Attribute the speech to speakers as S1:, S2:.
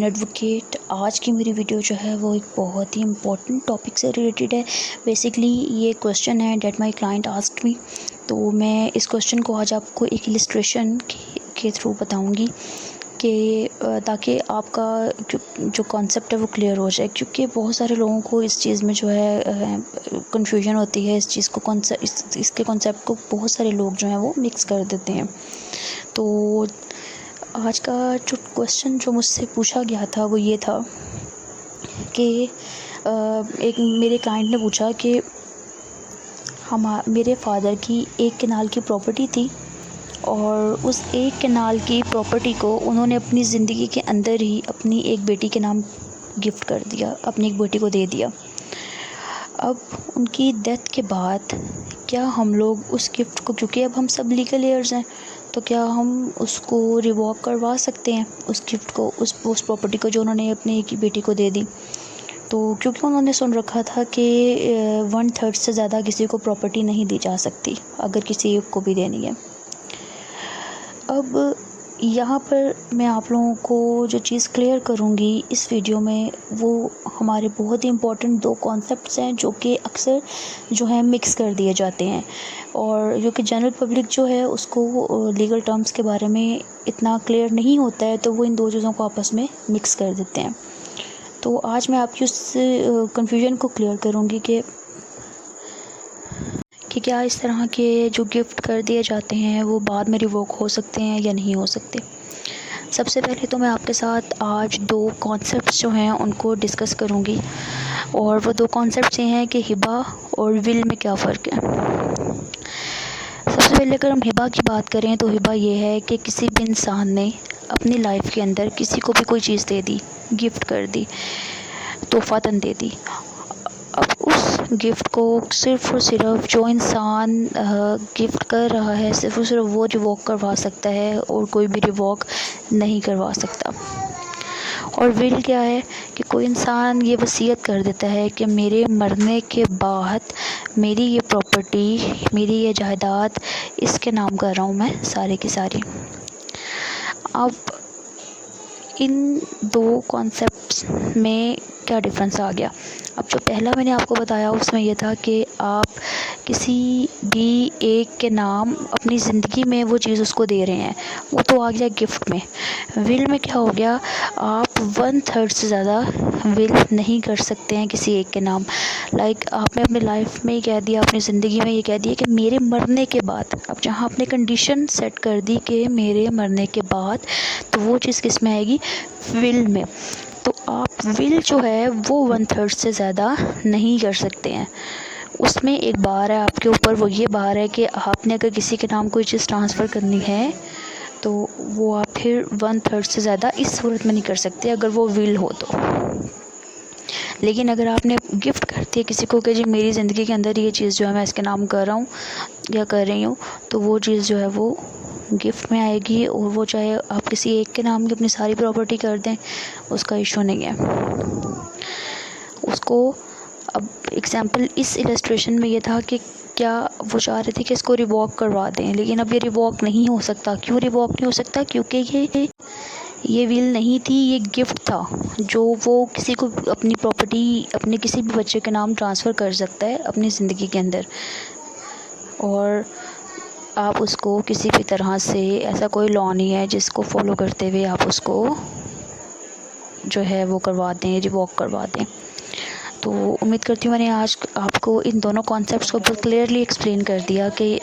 S1: Advocate. आज की मेरी वीडियो जो है वो एक बहुत ही इम्पोर्टेंट टॉपिक से रिलेटेड है। बेसिकली ये क्वेश्चन है that my client asked me. तो मैं इस क्वेश्चन को आज आपको एक इलस्ट्रेशन के थ्रू बताऊंगी कि ताकि आपका जो कॉन्सेप्ट है वो क्लियर हो जाए, क्योंकि बहुत सारे लोगों को इस चीज़ में जो है कंफ्यूजन होती है। इस चीज़ को इसके कॉन्सेप्ट को बहुत सारे लोग जो हैं वो मिक्स कर देते हैं। तो आज का जो क्वेश्चन जो मुझसे पूछा गया था वो ये था कि एक मेरे क्लाइंट ने पूछा कि मेरे फादर की एक कनाल की प्रॉपर्टी थी और उस एक कनाल की प्रॉपर्टी को उन्होंने अपनी ज़िंदगी के अंदर ही अपनी एक बेटी के नाम गिफ्ट कर दिया, अपनी एक बेटी को दे दिया। अब उनकी डेथ के बाद क्या हम लोग उस गिफ्ट को, क्योंकि अब हम सब लीगल एयर्स हैं, तो क्या हम उसको रिवॉक करवा सकते हैं उस गिफ्ट को, उस प्रॉपर्टी को जो उन्होंने अपनी एक बेटी को दे दी। तो क्योंकि उन्होंने सुन रखा था कि 1/3 से ज़्यादा किसी को प्रॉपर्टी नहीं दी जा सकती अगर किसी एक को भी देनी है। अब यहाँ पर मैं आप लोगों को जो चीज़ क्लियर करूँगी इस वीडियो में, वो हमारे बहुत ही इम्पोर्टेंट 2 कॉन्सेप्ट्स हैं जो कि अक्सर जो है मिक्स कर दिए जाते हैं, और जो कि जनरल पब्लिक जो है उसको लीगल टर्म्स के बारे में इतना क्लियर नहीं होता है, तो वो इन 2 चीज़ों को आपस में मिक्स कर देते हैं। तो आज मैं आपकी उस कन्फ्यूजन को क्लियर करूँगी कि क्या इस तरह के जो गिफ्ट कर दिए जाते हैं वो बाद में रिवोक हो सकते हैं या नहीं हो सकते। सबसे पहले तो मैं आपके साथ आज 2 कॉन्सेप्ट्स जो हैं उनको डिस्कस करूँगी, और वो 2 कॉन्सेप्ट्स ये हैं कि हिबा और विल में क्या फ़र्क है। सबसे पहले अगर हम हिबा की बात करें तो हिबा ये है कि किसी भी इंसान ने अपनी लाइफ के अंदर किसी को भी कोई चीज़ दे दी, गिफ्ट कर दी, तोहफ़ातन दे दी। अब उस गिफ्ट को सिर्फ़ और सिर्फ जो इंसान गिफ्ट कर रहा है सिर्फ़ और सिर्फ वो रिवॉक करवा सकता है, और कोई भी रिवॉक नहीं करवा सकता। और विल क्या है कि कोई इंसान ये वसीयत कर देता है कि मेरे मरने के बाद मेरी ये प्रॉपर्टी, मेरी ये जायदाद इसके नाम कर रहा हूँ मैं सारी की सारी। अब इन 2 कॉन्सेप्ट्स में क्या डिफरेंस आ गया। अब जो पहला मैंने आपको बताया उसमें यह था कि आप किसी भी एक के नाम अपनी ज़िंदगी में वो चीज़ उसको दे रहे हैं, वो तो आ गया गिफ्ट में। विल में क्या हो गया, आप 1/3 से ज़्यादा विल नहीं कर सकते हैं किसी एक के नाम। आपने अपनी लाइफ में ये कह दिया, अपनी ज़िंदगी में ये कह दिया कि मेरे मरने के बाद, अब जहाँ आपने कंडीशन सेट कर दी कि मेरे मरने के बाद, तो वो चीज़ किस में आएगी, विल में। तो आप विल जो है वो 1/3 से ज़्यादा नहीं कर सकते हैं। उसमें एक बार है आपके ऊपर, वो ये बार है कि आपने अगर किसी के नाम कोई चीज़ ट्रांसफ़र करनी है तो वो आप फिर 1/3 से ज़्यादा इस सूरत में नहीं कर सकते अगर वो विल हो तो। लेकिन अगर आपने गिफ्ट कर दिया किसी को कि जी मेरी ज़िंदगी के अंदर ये चीज़ जो है मैं इसके नाम कर रहा हूँ या कर रही हूँ, तो वो चीज़ जो है वो गिफ्ट में आएगी, और वो चाहे आप किसी एक के नाम की अपनी सारी प्रॉपर्टी कर दें, उसका इशू नहीं है उसको। अब एग्जांपल इस इलस्ट्रेशन में ये था कि क्या वो चाह रहे थे कि इसको रिवॉक करवा दें, लेकिन अब ये रिवॉक नहीं हो सकता। क्यों रिवॉक नहीं हो सकता, क्योंकि ये विल नहीं थी, ये गिफ्ट था जो वो किसी को अपनी प्रॉपर्टी अपने किसी भी बच्चे के नाम ट्रांसफ़र कर सकता है अपनी ज़िंदगी के अंदर, और आप उसको किसी भी तरह से, ऐसा कोई लॉ नहीं है जिसको फॉलो करते हुए आप उसको जो है वो करवा दें, रिवॉक करवा दें। तो उम्मीद करती हूँ मैंने आज आपको इन दोनों कॉन्सेप्ट्स को बहुत क्लियरली एक्सप्लेन कर दिया कि